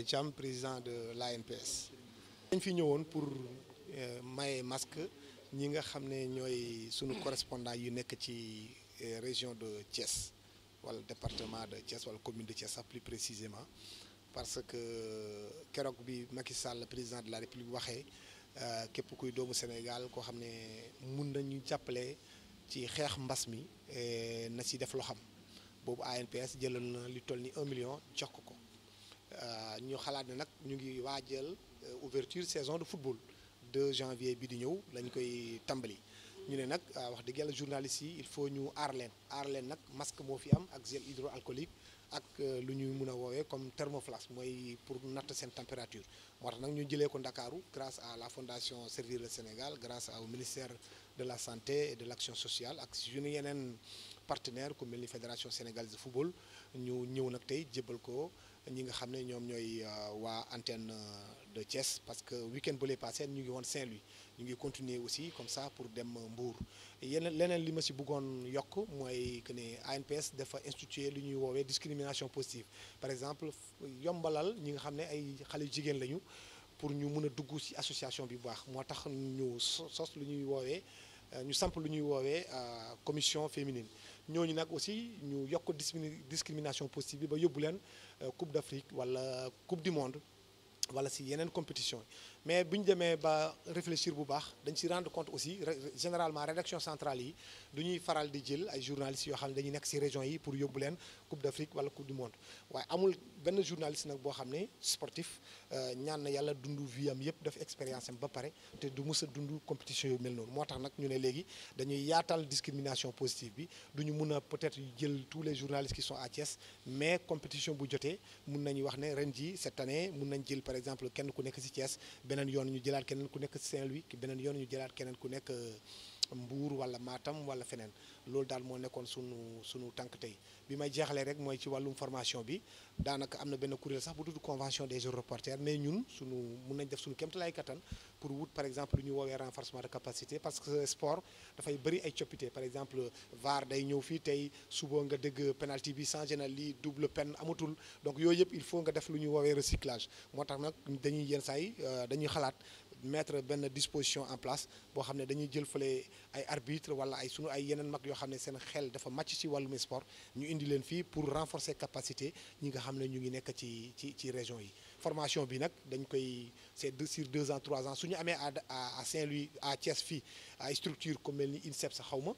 Thiam, président de l'ANPS. dañ fi ñëwoon pour maye masque ñi nga xam ne ñooy sunu correspondant yu nekk ci région de Thiès wala département de Thiès wala commune de Thiès sax plus précisément parce que keroog bi Macky Sall président de la République waxee képp kuy doomu Sénégal koo xam ne mun nañu jàppale ci xeex mbas mi na ci def loo xam boobu ANPS jëlal na li toll ni 1 million jox ko ñu xalaat ne nag ñu ngi waajal ouverture saison de football 2 janvier bi di ñëw lañ koy tàmbali ñu ne nag wax dëgg yàlla journalistes yi il faut ñu aar leen nag masque moo fi am ak gel hydroalcoolique ak lu ñuy mun a woowee comme thermoflash mooy pour natt seen température moo tax nag ñu jëlee ko Ndakaaru grâce à la fondation Servir le Sénégal grâce au ministère de la santé et de l'action sociale ak suñu yeneen partenaire ku mel ni fédération sénégalaise de football ñu ñëw nag tey jébbal ko ñi nga xam ne ñoom ñooy waa antenne de Thiès parce que week-end bu lay passé ñu ngi woon Saint-Louis ñu ngi continuer aussi comme ça pour dem Mbour leneen li ma si bëggoon yokk mooy que ne ANPS dafa instituer lu ñuy woowee discrimination positive par exemple yombalal ñi nga xam ne ay xale yu jigéen lañu pour ñu mun a dugg ci association bi bu baax moo tax ñu sos lu ñuy woowee ñu samp lu ñuy woowee commission féminine ñooñu nag aussi ñu yokk discrimination positive bi ba yóbbu leen Coupe d'Afrique wala Coupe du Monde wala si yeneen compétition mais bu ñu demee ba réfléchir bu baax dañ si rendre compte aussi généralement rédaction centrale yi du ñuy faral di jël ay journalistes yoo xam ne dañuy nekk si région yi pour yóbbu leen Coupe d'Afrique wala Coupe du Monde waaye amul benn journaliste nag boo xam ne sportif ñaan na yàlla dund vie am yëpp def expérience am ba pare te du mës a dund compétition yu mel noonu moo tax nag ñu ne léegi dañuy yaatal discrimination positive bi du ñu mun a peut-être jël tous les journalistes qui sont à Thiès mais compétition bu jotee mun nañu wax ne ren ji cette année mun nañ jël par exemple kenn ku nekk si Thiès beneen yoon ñu jëlaat keneen ku nekk Saint-Louis beneen yoon ñu jëlaat keneen ku nekk Mbour wala Matam wala feneen loolu daal moo nekkoon sunu tànk tey bi may jeexalee rek mooy ci wàllum formation bi daanaka am na benn kuréel sax bu tudd convention des jeunes reporters mais ñun mun nañ def suñu kéemtalaay kattan pour wut par exemple lu ñu woowee renforcement de capacité parce que sport dafay bëri ay coppite par exemple VAR day ñëw fii tey suba nga dégg penalty bi changé na lii double peine amatul donc yooyu yëpp il faut nga def lu ñu woowee recyclage moo tax nag dañuy yenn saa yi dañuy xalaat mettre benn disposition en place boo xam ne dañuy jël fële ay arbitre wala ay sunu ay yeneen mag yoo xam ne seen xel dafa màcc ci wàllum sport ñu indi leen fii pour renforcer capacité ñi nga xam ne ñu ngi nekk ci région yi formation bi nag dañ koy c'est sur 2 ans 3 ans su ñu amee à Saint-Louis à Thiès fii ay structure comme mel ni INSEP sa xaw ma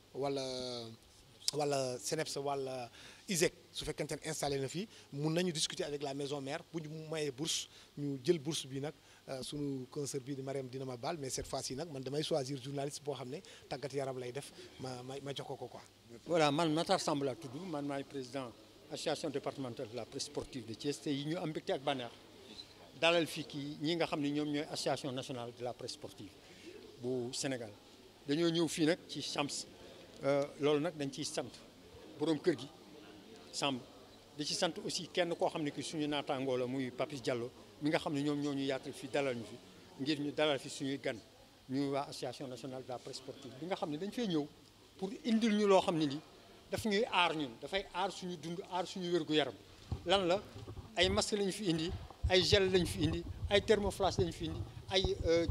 wala CNEPS wala ISEC su fekkente ne installé na fii mun nañu discuter avec la maison mère bu ñu mayee bourse ñu jël bourse bi nag sunu concert bii di Mariam dina ma baal mais cette fois-ci nag man damay choisir journaliste boo xam ne tàggat yaram lay def ma jox ko quoi. voilà man Matar Samb laa tudd man maay président association départementale de la presse sportive de Thiès te yi ñu am mbégte ak bànneex dalal fii kii ñi nga xam ne ñoom ñooy association nationale de la presse sportive bu Sénégal dañoo ñëw fii nag ci Shams loolu nag dañ ciy sant borom kër gi Samb di ci sant aussi kenn koo xam ne ki suñu naataangoo la muy Papis Diallo mi nga xam ne ñoom ñoo ñu yaatal fi dalal ñu fi ngir ñu dalal fi suñuy gan ñu waa association nationale de la presse sportive bi nga xam ne dañ fee ñëw pour indil ñu loo xam ne li daf ñuy aar ñun dafay aar suñu dund aar suñu wér-gu-yaram lan la ay masque lañu fi indi ay gel lañu fi indi ay thermoflash lañu fi indi ay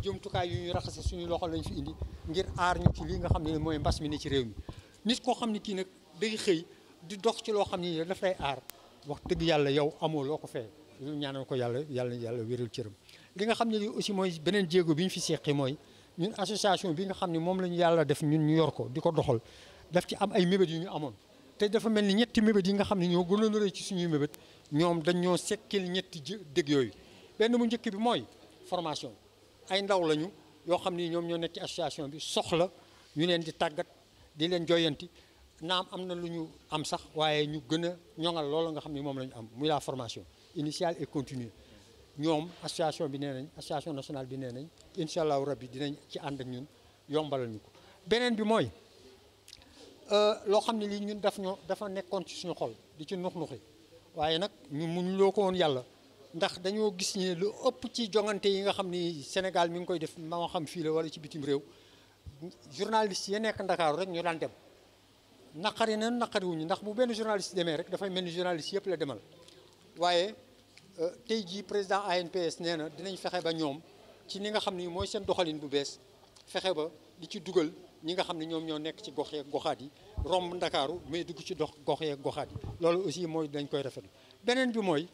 jumtukaay yu ñuy raxase suñu loxo lañu fi indi ngir aar ñu ci lii nga xam ne mooy mbas mi ne ci réew mi nit koo xam ne kii nag day xëy di dox ci loo xam ne daf lay aar wax dëgg yàlla yow amoo loo ko fee lu ñaanal ko yàlla wéral cëram li nga xam ne li aussi mooy beneen jéego bi ñu fi seqi mooy ñun association bi nga xam ne moom la ñu yàlla def ñun ñu yor ko di ko doxal daf ci am ay mébét yu ñu amoon te dafa mel ni ñetti mébét yi nga xam ne ñoo gënoon a rëy ci suñuy mébét ñoom dañoo sekkil ñetti dëgg yooyu benn mu njëkk bi mooy formation ay ndaw lañu yoo xam ni ñoom ñoo nekk ci association bi soxla ñu leen di tàggat di leen joyanti naam am na lu ñu am sax waaye ñu gën a ñoŋal loolu nga xam ne moom la ñu am muy la formation initiale et continue ñoom association bi nee nañ association nationale bi nee nañ incha allahu rabbi dinañ ci ànd ak ñun yombalal ñu ko beneen bi mooy loo xam ne lii ñun dafa nekkoon ci suñu xol di ci nux-nuxi waaye nag ñu muñ loo ko woon yàlla ndax dañoo gis ne lu ëpp ci jongante yi nga xam ni Sénégal mi ngi koy def moo xam fii la wala ci bitim réew journaliste yi nekk Ndakaaru rek ñu daan dem naqari na naqariwuñu ndax bu benn journaliste demee rek dafay mel ni journaliste yëpp la demal waaye tey jii président ANPS nee na dinañ fexe ba ñoom ci ni nga xam ni mooy seen doxalin bu bees fexe ba di ci dugal ñi nga xam ne ñoom ñoo nekk ci gox yeeg goxaat yi romb Ndakaaru mais dugg ci gox yeeg goxaat yi loolu aussi mooy dañ koy rafetlu beneen bi mooy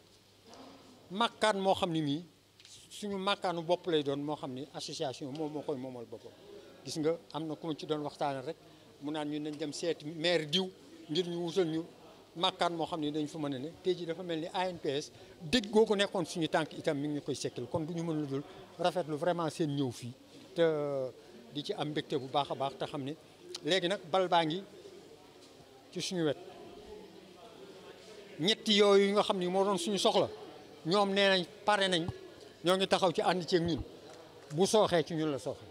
makkaan moo xam ni mii suñu makkaanu bopp lay doon moo xam ni association moom moo koy moomal boppam gis nga am na ku ma ci doon waxtaanal rek mu naan ñu nañ dem seeti maire diw ngir ñu wutal ñu makkaan moo xam ni dañ fa mën a ne tey jii dafa mel ni ANPS dëgg googu nekkoon suñu tànk itam mi ngi ñu koy sekkal kon du ñu mën lu dul rafetlu vraiment seen ñëw fii te di ci am mbégte bu baax a baax te xam ne léegi nag bal baa ngi ci suñu wet ñetti yooyu nga xam ni moo doon suñu soxla ñoom nee nañ pare nañ ñoo ngi taxaw ci ànd ceeg ñun bu sooxee ci ñun la sooxee